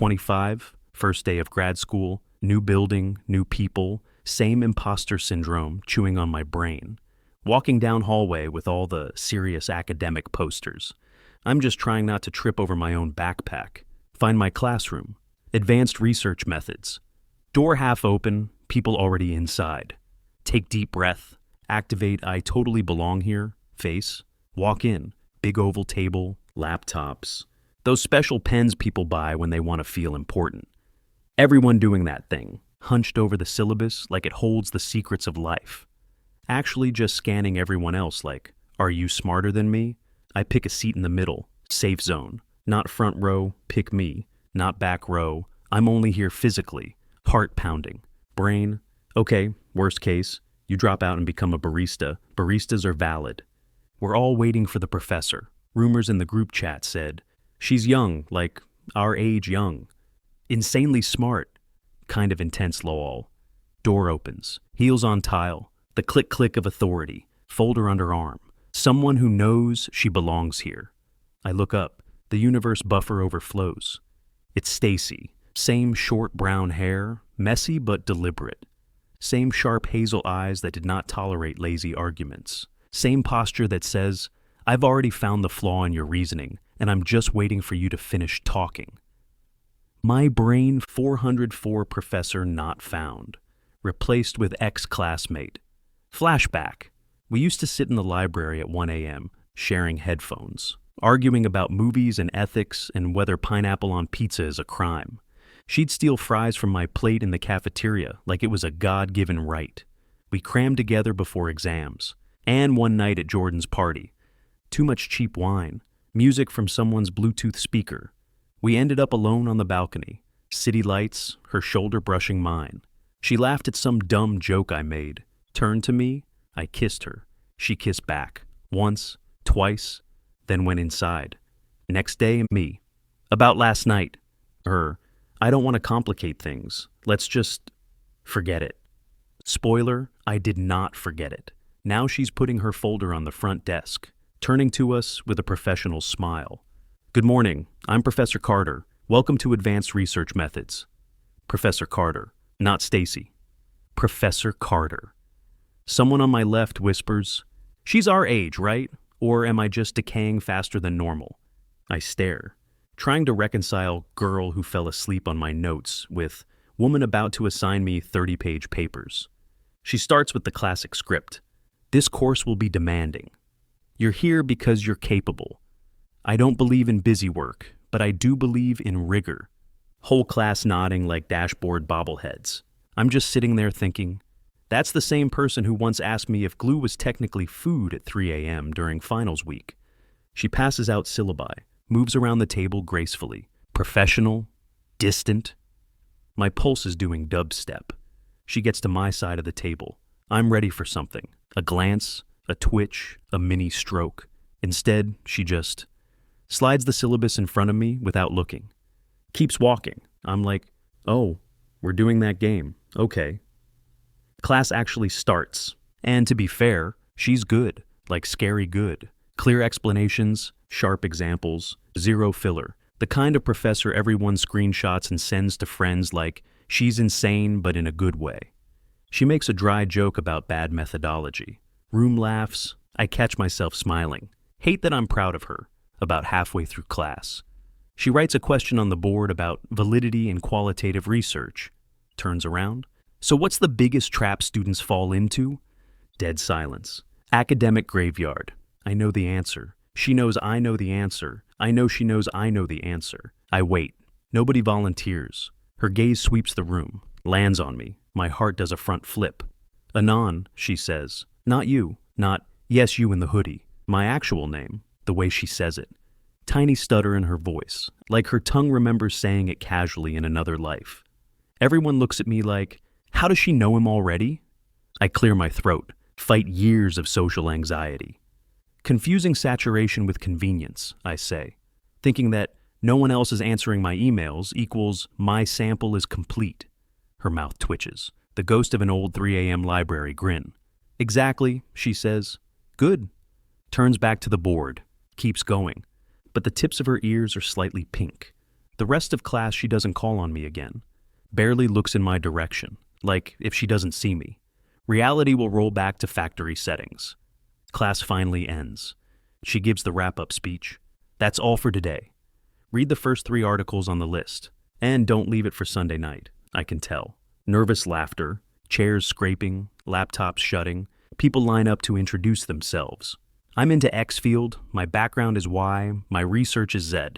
25, first day of grad school, new building, new people, same imposter syndrome chewing on my brain. Walking down hallway with all the serious academic posters. I'm just trying not to trip over my own backpack. Find my classroom. Advanced research methods. Door half open, people already inside. Take deep breath. Activate I totally belong here. Face. Walk in. Big oval table. Laptops. Those special pens people buy when they want to feel important. Everyone doing that thing, hunched over the syllabus like it holds the secrets of life. Actually just scanning everyone else like, are you smarter than me? I pick a seat in the middle, safe zone. Not front row, pick me. Not back row, I'm only here physically. Heart pounding. Brain, okay, worst case, you drop out and become a barista. Baristas are valid. We're all waiting for the professor. Rumors in the group chat said, she's young, like our age young. Insanely smart. Kind of intense lol. Door opens. Heels on tile. The click-click of authority. Folder under arm. Someone who knows she belongs here. I look up. The universe buffer overflows. It's Stacy. Same short brown hair. Messy but deliberate. Same sharp hazel eyes that did not tolerate lazy arguments. Same posture that says, I've already found the flaw in your reasoning, and I'm just waiting for you to finish talking. My brain 404 professor not found. Replaced with ex-classmate. Flashback. We used to sit in the library at 1 a.m., sharing headphones, arguing about movies and ethics and whether pineapple on pizza is a crime. She'd steal fries from my plate in the cafeteria like it was a God-given right. We crammed together before exams. And one night at Jordan's party. Too much cheap wine. Music from someone's Bluetooth speaker. We ended up alone on the balcony. City lights, her shoulder brushing mine. She laughed at some dumb joke I made. Turned to me. I kissed her. She kissed back. Once, twice, then went inside. Next day, me. About last night. Her. I don't want to complicate things. Let's just forget it. Spoiler, I did not forget it. Now she's putting her folder on the front desk, turning to us with a professional smile. Good morning, I'm Professor Carter. Welcome to Advanced Research Methods. Professor Carter, not Stacy. Professor Carter. Someone on my left whispers, she's our age, right? Or am I just decaying faster than normal? I stare, trying to reconcile girl who fell asleep on my notes with woman about to assign me 30-page papers. She starts with the classic script. This course will be demanding. You're here because you're capable. I don't believe in busy work, but I do believe in rigor. Whole class nodding like dashboard bobbleheads. I'm just sitting there thinking, that's the same person who once asked me if glue was technically food at 3 a.m. during finals week. She passes out syllabi, moves around the table gracefully, professional, distant. My pulse is doing dubstep. She gets to my side of the table. I'm ready for something. A glance, a twitch, a mini stroke. Instead, she just slides the syllabus in front of me without looking. Keeps walking. I'm like, oh, we're doing that game. Okay. Class actually starts. And to be fair, she's good, like scary good. Clear explanations, sharp examples, zero filler. The kind of professor everyone screenshots and sends to friends like, she's insane but in a good way. She makes a dry joke about bad methodology. Room laughs. I catch myself smiling. Hate that I'm proud of her. About halfway through class. She writes a question on the board about validity in qualitative research. Turns around. So what's the biggest trap students fall into? Dead silence. Academic graveyard. I know the answer. She knows I know the answer. I know she knows I know the answer. I wait. Nobody volunteers. Her gaze sweeps the room. Lands on me. My heart does a front flip. Anon, she says. Not you. Not, yes, you in the hoodie. My actual name. The way she says it. Tiny stutter in her voice. Like her tongue remembers saying it casually in another life. Everyone looks at me like, how does she know him already? I clear my throat. Fight years of social anxiety. Confusing saturation with convenience, I say. Thinking that no one else is answering my emails equals my sample is complete. Her mouth twitches. The ghost of an old 3 a.m. library grin. Exactly, she says. Good. Turns back to the board. Keeps going. But the tips of her ears are slightly pink. The rest of class, she doesn't call on me again. Barely looks in my direction, like if she doesn't see me. Reality will roll back to factory settings. Class finally ends. She gives the wrap-up speech. That's all for today. Read the first 3 articles on the list. And don't leave it for Sunday night, I can tell. Nervous laughter, chairs scraping, laptops shutting. People line up to introduce themselves. I'm into X field, my background is Y, my research is Z.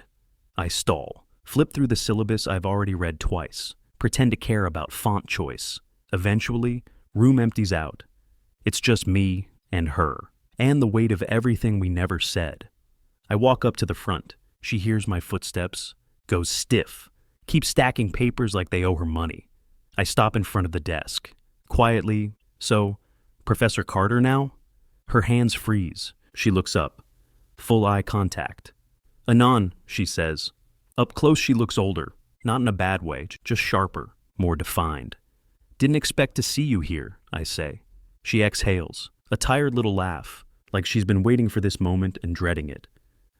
I stall. Flip through the syllabus I've already read twice. Pretend to care about font choice. Eventually, room empties out. It's just me and her, and the weight of everything we never said. I walk up to the front. She hears my footsteps, goes stiff, keeps stacking papers like they owe her money. I stop in front of the desk. Quietly, so, Professor Carter now? Her hands freeze. She looks up. Full eye contact. Anon, she says. Up close she looks older, not in a bad way, just sharper, more defined. Didn't expect to see you here, I say. She exhales, a tired little laugh, like she's been waiting for this moment and dreading it.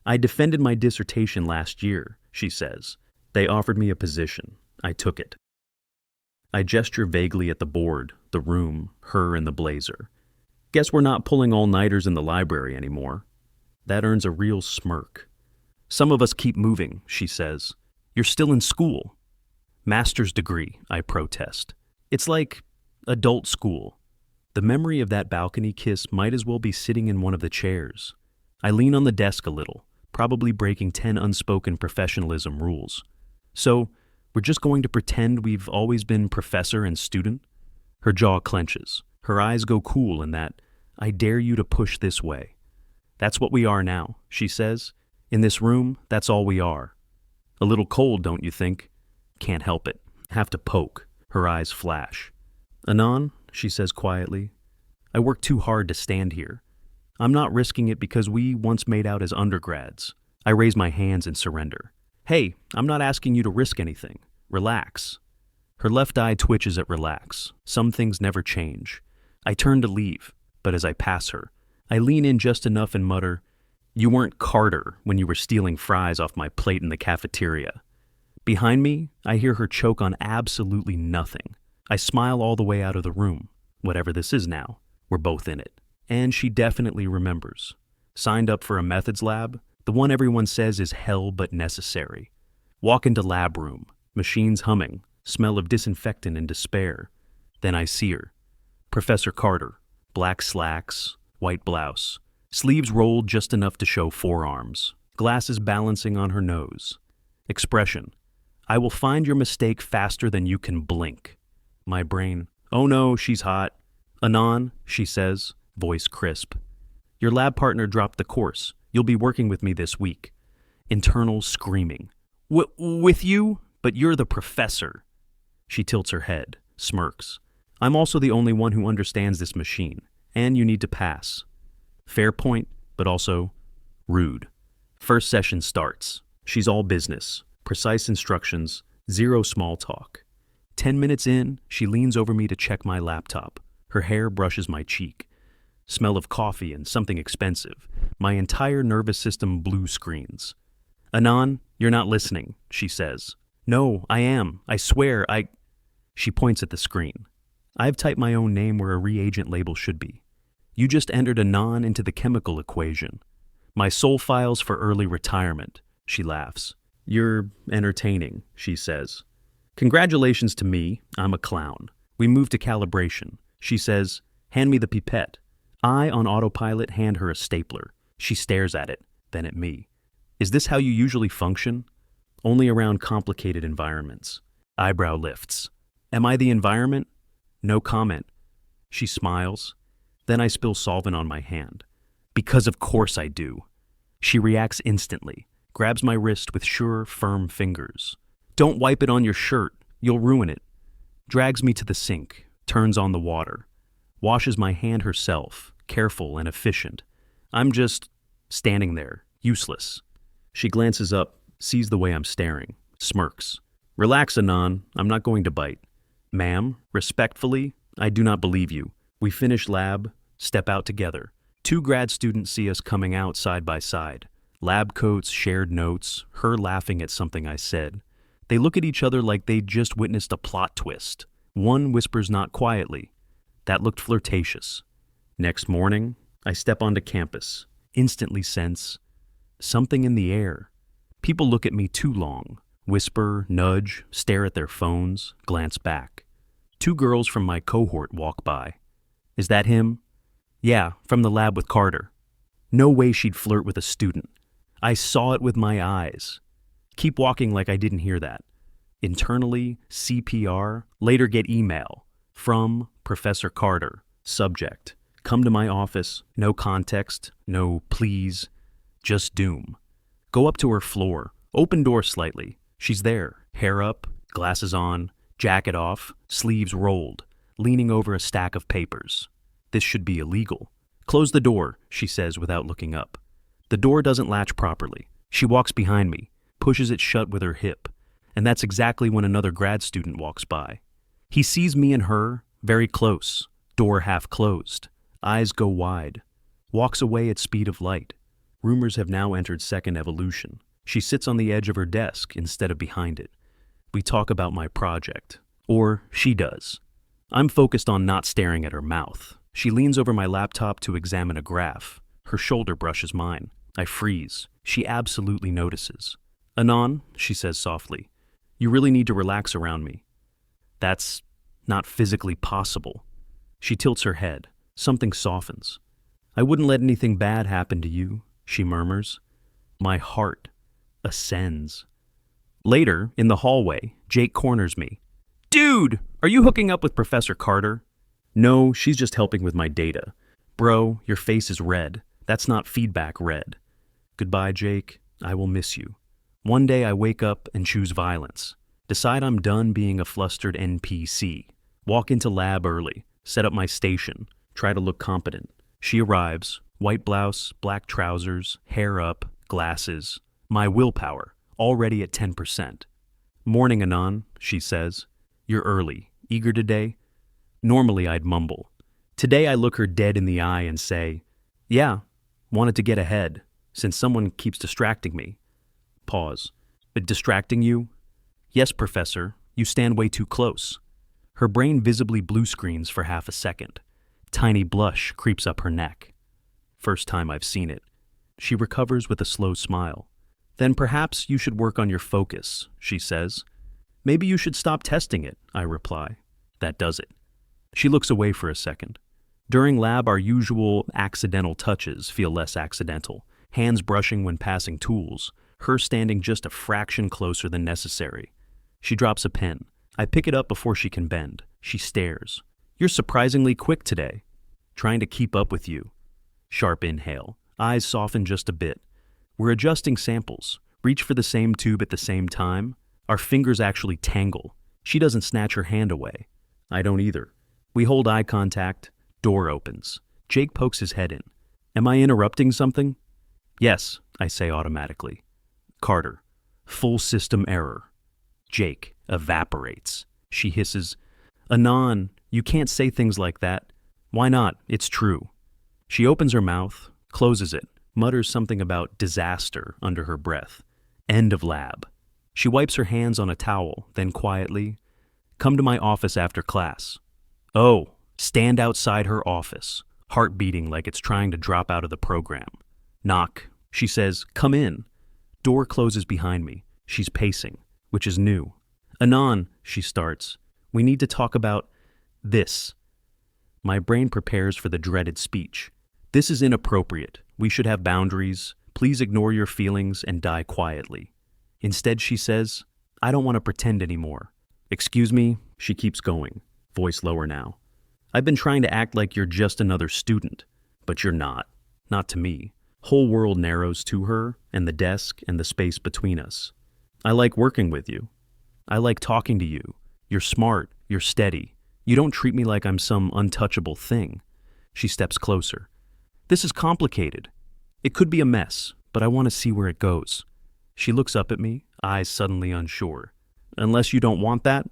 I defended my dissertation last year, she says. They offered me a position. I took it. I gesture vaguely at the board, the room, her in the blazer. Guess we're not pulling all-nighters in the library anymore. That earns a real smirk. Some of us keep moving, she says. You're still in school. Master's degree, I protest. It's like adult school. The memory of that balcony kiss might as well be sitting in one of the chairs. I lean on the desk a little, probably breaking 10 unspoken professionalism rules. So, we're just going to pretend we've always been professor and student? Her jaw clenches. Her eyes go cool in that, I dare you to push this way. That's what we are now, she says. In this room, that's all we are. A little cold, don't you think? Can't help it. Have to poke. Her eyes flash. Anon, she says quietly, I work too hard to stand here. I'm not risking it because we once made out as undergrads. I raise my hands in surrender. Hey, I'm not asking you to risk anything. Relax. Her left eye twitches at relax. Some things never change. I turn to leave, but as I pass her, I lean in just enough and mutter, You weren't Carter when you were stealing fries off my plate in the cafeteria. Behind me, I hear her choke on absolutely nothing. I smile all the way out of the room. Whatever this is now, we're both in it. And she definitely remembers. Signed up for a methods lab, the one everyone says is hell but necessary. Walk into lab room, machines humming, smell of disinfectant and despair. Then I see her. Professor Carter, black slacks, white blouse, sleeves rolled just enough to show forearms, glasses balancing on her nose. Expression, I will find your mistake faster than you can blink. My brain, oh no, she's hot. Anon, she says, voice crisp. Your lab partner dropped the course. You'll be working with me this week. Internal screaming. With you? But you're the professor. She tilts her head, smirks. I'm also the only one who understands this machine, and you need to pass. Fair point, but also rude. First session starts. She's all business, precise instructions, zero small talk. 10 minutes in, she leans over me to check my laptop. Her hair brushes my cheek. Smell of coffee and something expensive. My entire nervous system blue screens. Anon, you're not listening, she says. No, I am. I swear, She points at the screen. I've typed my own name where a reagent label should be. You just entered Anon into the chemical equation. My soul files for early retirement, she laughs. You're entertaining, she says. Congratulations to me, I'm a clown. We move to calibration. She says, hand me the pipette. I, on autopilot, hand her a stapler. She stares at it, then at me. Is this how you usually function? Only around complicated environments. Eyebrow lifts. Am I the environment? No comment. She smiles. Then I spill solvent on my hand. Because of course I do. She reacts instantly, grabs my wrist with sure, firm fingers. Don't wipe it on your shirt. You'll ruin it. Drags me to the sink, turns on the water. Washes my hand herself, careful and efficient. I'm just standing there, useless. She glances up, sees the way I'm staring, smirks. Relax, Anon. I'm not going to bite. Ma'am, respectfully, I do not believe you. We finish lab, step out together. 2 grad students see us coming out side by side. Lab coats, shared notes, her laughing at something I said. They look at each other like they'd just witnessed a plot twist. One whispers not quietly. That looked flirtatious. Next morning, I step onto campus, instantly sense something in the air. People look at me too long, whisper, nudge, stare at their phones, glance back. Two girls from my cohort walk by. Is that him? Yeah, from the lab with Carter. No way she'd flirt with a student. I saw it with my eyes. Keep walking like I didn't hear that. Internally, CPR, later get email. From Professor Carter, subject. Come to my office, no context, no please, just doom. Go up to her floor, open door slightly. She's there, hair up, glasses on, jacket off, sleeves rolled, leaning over a stack of papers. This should be illegal. Close the door, she says without looking up. The door doesn't latch properly. She walks behind me, pushes it shut with her hip, and that's exactly when another grad student walks by. He sees me and her, very close, door half closed, eyes go wide, walks away at speed of light. Rumors have now entered second evolution. She sits on the edge of her desk instead of behind it. We talk about my project. Or she does. I'm focused on not staring at her mouth. She leans over my laptop to examine a graph. Her shoulder brushes mine. I freeze. She absolutely notices. Anon, she says softly, you really need to relax around me. That's not physically possible. She tilts her head. Something softens. I wouldn't let anything bad happen to you, she murmurs. My heart ascends. Later, in the hallway, Jake corners me. Dude, are you hooking up with Professor Carter? No, she's just helping with my data. Bro, your face is red. That's not feedback red. Goodbye, Jake. I will miss you. One day I wake up and choose violence. Decide I'm done being a flustered NPC. Walk into lab early. Set up my station. Try to look competent. She arrives. White blouse, black trousers, hair up, glasses. My willpower, already at 10%. Morning, Anon, she says. You're early. Eager today? Normally I'd mumble. Today I look her dead in the eye and say, yeah, wanted to get ahead, since someone keeps distracting me. Pause. Distracting you? Yes, Professor. You stand way too close. Her brain visibly blue screens for half a second. Tiny blush creeps up her neck. First time I've seen it. She recovers with a slow smile. Then perhaps you should work on your focus, she says. Maybe you should stop testing it, I reply. That does it. She looks away for a second. During lab, our usual accidental touches feel less accidental. Hands brushing when passing tools, her standing just a fraction closer than necessary. She drops a pen. I pick it up before she can bend. She stares. You're surprisingly quick today. Trying to keep up with you. Sharp inhale. Eyes soften just a bit. We're adjusting samples. Reach for the same tube at the same time. Our fingers actually tangle. She doesn't snatch her hand away. I don't either. We hold eye contact. Door opens. Jake pokes his head in. Am I interrupting something? Yes, I say automatically. Carter. Full system error. Jake evaporates. She hisses, Anon, you can't say things like that. Why not? It's true. She opens her mouth, closes it, mutters something about disaster under her breath. End of lab. She wipes her hands on a towel, then quietly, come to my office after class. Oh, stand outside her office, heart beating like it's trying to drop out of the program. Knock. She says, come in. Door closes behind me. She's pacing, which is new. Anon, she starts. We need to talk about this. My brain prepares for the dreaded speech. This is inappropriate. We should have boundaries. Please ignore your feelings and die quietly. Instead, she says, I don't want to pretend anymore. Excuse me, she keeps going, voice lower now. I've been trying to act like you're just another student, but you're not. Not to me. Whole world narrows to her and the desk and the space between us. I like working with you. I like talking to you. You're smart. You're steady. You don't treat me like I'm some untouchable thing. She steps closer. This is complicated. It could be a mess, but I want to see where it goes. She looks up at me, eyes suddenly unsure. Unless you don't want that?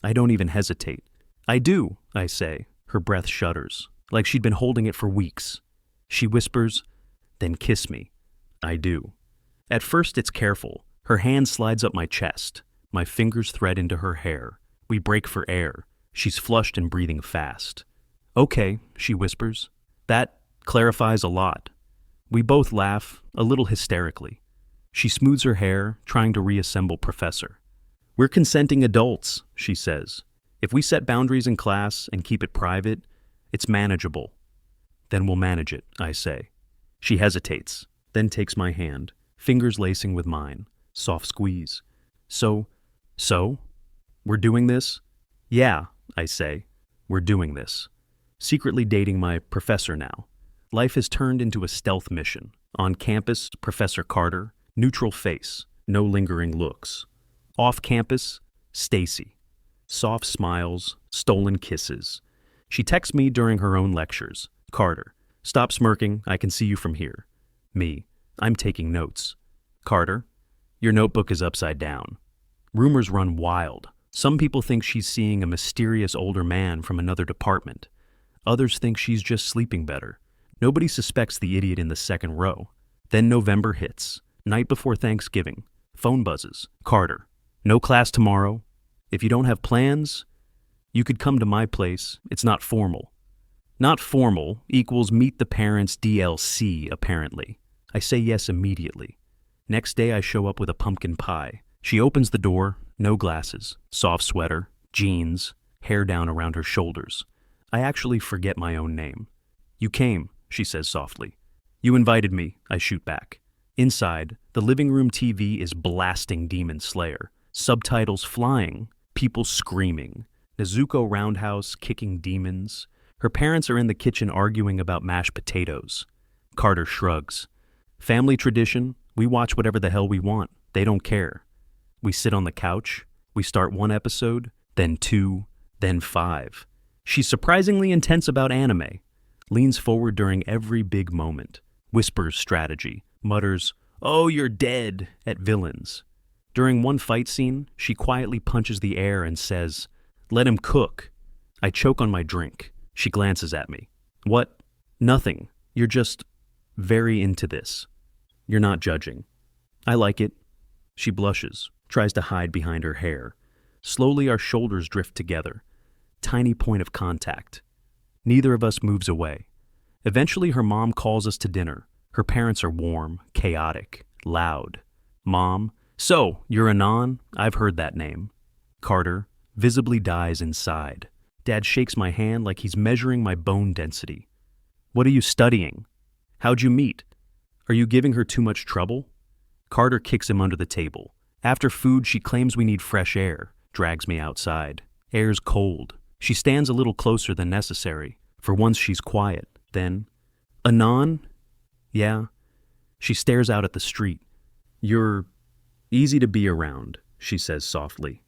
I don't even hesitate. I do, I say. Her breath shudders, like she'd been holding it for weeks. She whispers, then kiss me. I do. At first it's careful. Her hand slides up my chest. My fingers thread into her hair. We break for air. She's flushed and breathing fast. Okay, she whispers. That clarifies a lot. We both laugh, a little hysterically. She smooths her hair, trying to reassemble Professor. We're consenting adults, she says. If we set boundaries in class and keep it private, it's manageable. Then we'll manage it, I say. She hesitates, then takes my hand, fingers lacing with mine, soft squeeze. So, we're doing this? Yeah, I say. We're doing this. Secretly dating my professor now. Life has turned into a stealth mission. On campus, Professor Carter, neutral face, no lingering looks. Off campus, Stacy. Soft smiles, stolen kisses. She texts me during her own lectures. Carter, stop smirking, I can see you from here. Me, I'm taking notes. Carter, your notebook is upside down. Rumors run wild. Some people think she's seeing a mysterious older man from another department. Others think she's just sleeping better. Nobody suspects the idiot in the second row. Then November hits. Night before Thanksgiving. Phone buzzes. Carter, no class tomorrow. If you don't have plans, you could come to my place. It's not formal. Not formal equals meet the parents DLC, apparently. I say yes immediately. Next day I show up with a pumpkin pie. She opens the door, no glasses, soft sweater, jeans, hair down around her shoulders. I actually forget my own name. You came, she says softly. You invited me, I shoot back. Inside, the living room TV is blasting Demon Slayer. Subtitles flying, people screaming. Nezuko Roundhouse kicking demons. Her parents are in the kitchen arguing about mashed potatoes. Carter shrugs. Family tradition, we watch whatever the hell we want. They don't care. We sit on the couch. We start one episode, then 2, then 5. She's surprisingly intense about anime. Leans forward during every big moment. Whispers strategy. Mutters, "Oh, you're dead," at villains. During one fight scene, she quietly punches the air and says, "Let him cook." I choke on my drink. She glances at me. What? Nothing. You're just very into this. You're not judging. I like it. She blushes, tries to hide behind her hair. Slowly our shoulders drift together. Tiny point of contact. Neither of us moves away. Eventually her mom calls us to dinner. Her parents are warm, chaotic, loud. Mom, "So, you're Anon? I've heard that name." Carter visibly dies inside. Dad shakes my hand like he's measuring my bone density. "What are you studying? How'd you meet? Are you giving her too much trouble?" Carter kicks him under the table. After food, she claims we need fresh air, drags me outside. Air's cold. She stands a little closer than necessary. For once she's quiet. Then, "Anon?" "Yeah." She stares out at the street. "You're easy to be around," she says softly.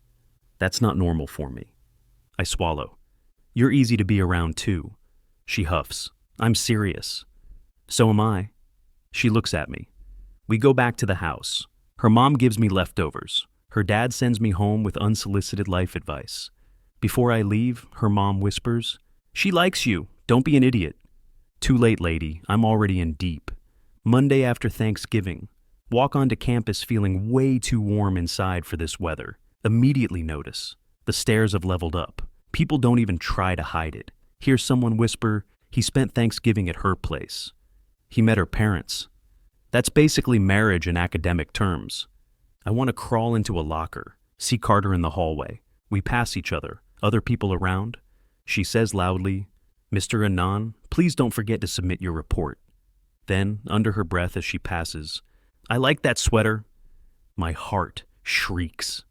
That's not normal for me. I swallow. "You're easy to be around too." She huffs. "I'm serious." "So am I." She looks at me. We go back to the house. Her mom gives me leftovers. Her dad sends me home with unsolicited life advice. Before I leave, her mom whispers, "She likes you. Don't be an idiot." Too late, lady. I'm already in deep. Monday after Thanksgiving. Walk onto campus feeling way too warm inside for this weather. Immediately notice. The stairs have leveled up. People don't even try to hide it. Hear someone whisper, he spent Thanksgiving at her place. He met her parents. That's basically marriage in academic terms. I want to crawl into a locker, see Carter in the hallway. We pass each other, other people around. She says loudly, "Mr. Anon, please don't forget to submit your report." Then, under her breath as she passes, "I like that sweater." My heart shrieks.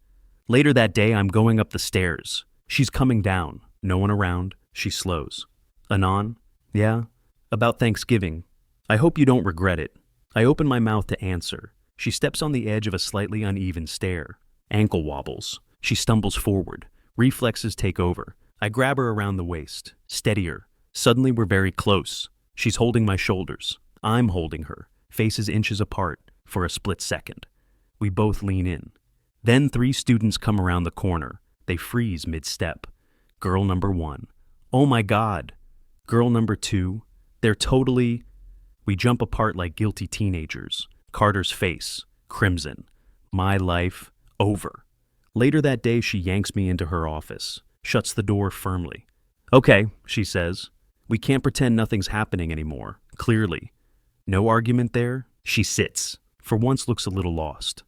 Later that day, I'm going up the stairs. She's coming down. No one around. She slows. "Anon?" "Yeah?" "About Thanksgiving. I hope you don't regret it." I open my mouth to answer. She steps on the edge of a slightly uneven stair. Ankle wobbles. She stumbles forward. Reflexes take over. I grab her around the waist. Steady her. Suddenly we're very close. She's holding my shoulders. I'm holding her. Faces inches apart for a split second. We both lean in. Then 3 students come around the corner. They freeze mid-step. Girl number 1. "Oh my God." Girl number 2. They're totally... We jump apart like guilty teenagers. Carter's face, crimson. My life, over. Later that day, she yanks me into her office, shuts the door firmly. Okay, she says. We can't pretend nothing's happening anymore, clearly. No argument there? She sits, for once looks a little lost.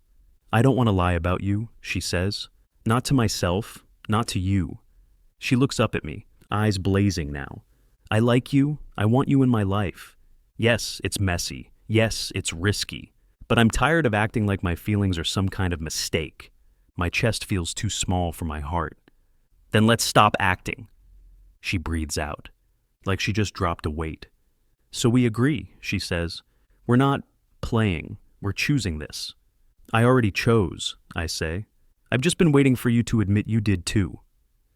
I don't want to lie about you, she says. Not to myself, not to you. She looks up at me, eyes blazing now. I like you, I want you in my life. Yes, it's messy. Yes, it's risky. But I'm tired of acting like my feelings are some kind of mistake. My chest feels too small for my heart. Then let's stop acting. She breathes out, like she just dropped a weight. So we agree, she says. We're not playing, we're choosing this. I already chose, I say. I've just been waiting for you to admit you did too.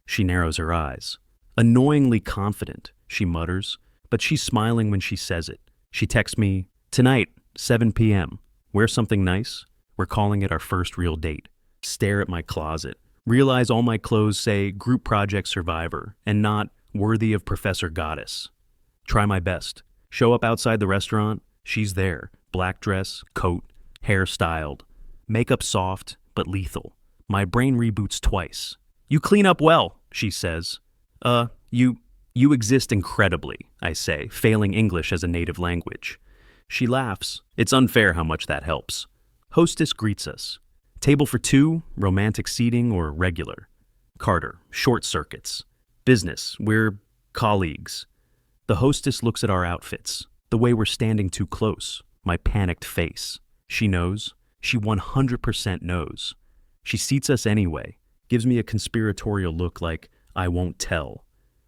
She narrows her eyes. Annoyingly confident, she mutters, but she's smiling when she says it. She texts me, tonight, 7 p.m. Wear something nice. We're calling it our first real date. Stare at my closet. Realize all my clothes say Group Project Survivor and not Worthy of Professor Goddess. Try my best. Show up outside the restaurant. She's there. Black dress, coat, hair styled. Makeup soft, but lethal. My brain reboots twice. You clean up well, she says. You exist incredibly, I say, failing English as a native language. She laughs. It's unfair how much that helps. Hostess greets us. Table for two, romantic seating or regular. Carter, short circuits. Business, we're colleagues. The hostess looks at our outfits, the way we're standing too close, my panicked face. She knows. She 100% knows. She seats us anyway, gives me a conspiratorial look like, I won't tell.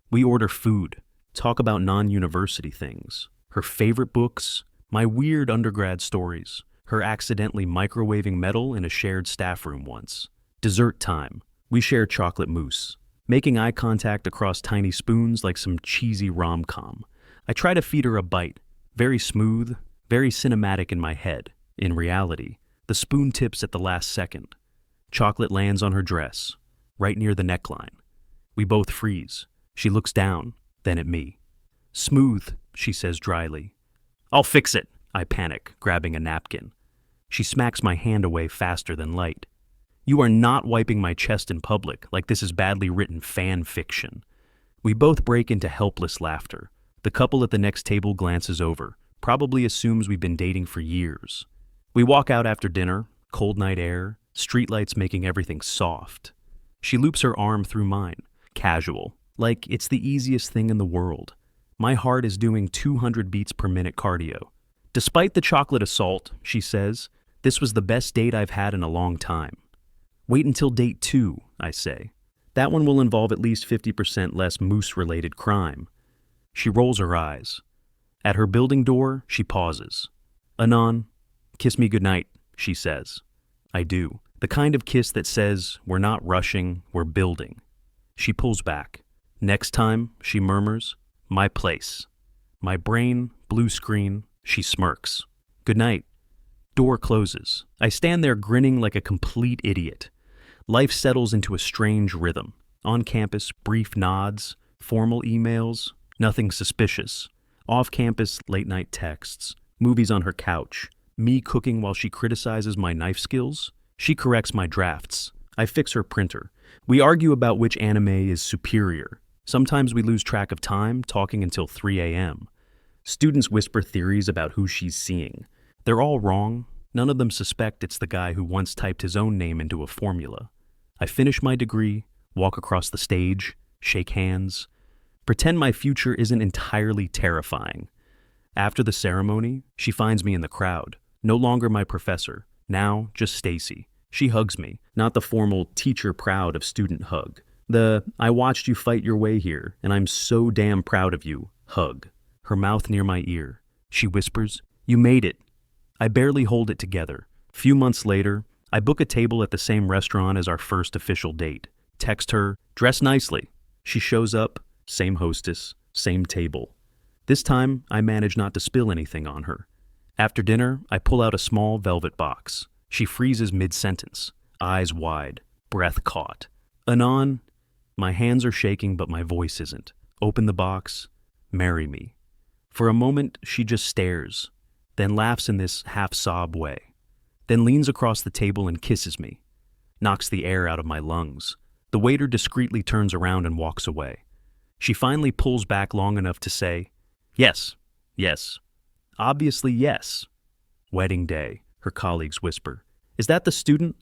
We order food, talk about non-university things, her favorite books, my weird undergrad stories, her accidentally microwaving metal in a shared staff room once. Dessert time. We share chocolate mousse, making eye contact across tiny spoons like some cheesy rom-com. I try to feed her a bite, very smooth, very cinematic in my head. In reality, the spoon tips at the last second. Chocolate lands on her dress, right near the neckline. We both freeze. She looks down, then at me. Smooth, she says dryly. I'll fix it, I panic, grabbing a napkin. She smacks my hand away faster than light. You are not wiping my chest in public like this is badly written fan fiction. We both break into helpless laughter. The couple at the next table glances over, probably assumes we've been dating for years. We walk out after dinner, cold night air, streetlights making everything soft. She loops her arm through mine, casual, like it's the easiest thing in the world. My heart is doing 200 beats per minute cardio. Despite the chocolate assault, she says, this was the best date I've had in a long time. Wait until date 2, I say. That one will involve at least 50% less moose-related crime. She rolls her eyes. At her building door, she pauses. Anon, kiss me goodnight, she says. I do. The kind of kiss that says, we're not rushing, we're building. She pulls back. Next time, she murmurs, my place. My brain, blue screen, she smirks. Good night. Door closes. I stand there grinning like a complete idiot. Life settles into a strange rhythm. On campus, brief nods, formal emails, nothing suspicious. Off campus, late night texts, movies on her couch, me cooking while she criticizes my knife skills. She corrects my drafts. I fix her printer. We argue about which anime is superior. Sometimes we lose track of time, talking until 3 a.m. Students whisper theories about who she's seeing. They're all wrong. None of them suspect it's the guy who once typed his own name into a formula. I finish my degree, walk across the stage, shake hands, pretend my future isn't entirely terrifying. After the ceremony, she finds me in the crowd. No longer my professor, now just Stacy. She hugs me, not the formal teacher proud of student hug. The, I watched you fight your way here, and I'm so damn proud of you, hug. Her mouth near my ear. She whispers, you made it. I barely hold it together. Few months later, I book a table at the same restaurant as our first official date. Text her, dress nicely. She shows up, same hostess, same table. This time, I manage not to spill anything on her. After dinner, I pull out a small velvet box. She freezes mid-sentence, eyes wide, breath caught. Anon, my hands are shaking but my voice isn't. Open the box, marry me. For a moment, she just stares, then laughs in this half-sob way, then leans across the table and kisses me. knocks the air out of my lungs. The waiter discreetly turns around and walks away. She finally pulls back long enough to say, "Yes, yes. Obviously, yes." "Wedding day," her colleagues whisper. "Is that the student?"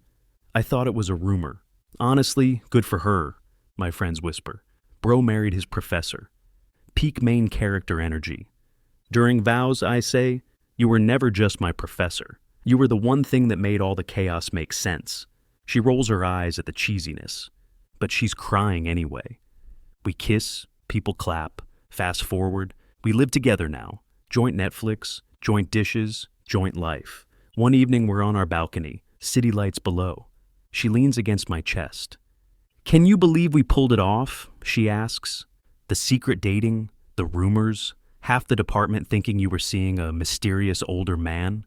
"I thought it was a rumor." "Honestly, good for her," my friends whisper. "Bro married his professor." Peak main character energy. During vows, I say, "You were never just my professor. You were the one thing that made all the chaos make sense." She rolls her eyes at the cheesiness, but she's crying anyway. We kiss, people clap. Fast forward, we live together now. Joint Netflix, joint dishes, joint life. One evening we're on our balcony, city lights below. She leans against my chest. "Can you believe we pulled it off?" she asks. "The secret dating, the rumors, half the department thinking you were seeing a mysterious older man."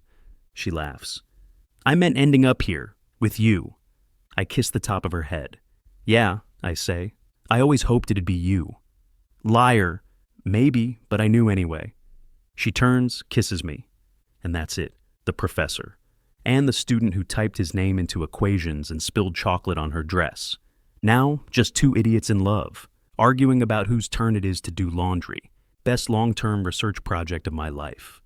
She laughs. "I meant ending up here, with you." I kiss the top of her head. "Yeah," I say. "I always hoped it'd be you." "Liar." "Maybe, but I knew anyway." She turns, kisses me. And that's it. The professor. And the student who typed his name into equations and spilled chocolate on her dress. Now, just two idiots in love, arguing about whose turn it is to do laundry. Best long-term research project of my life.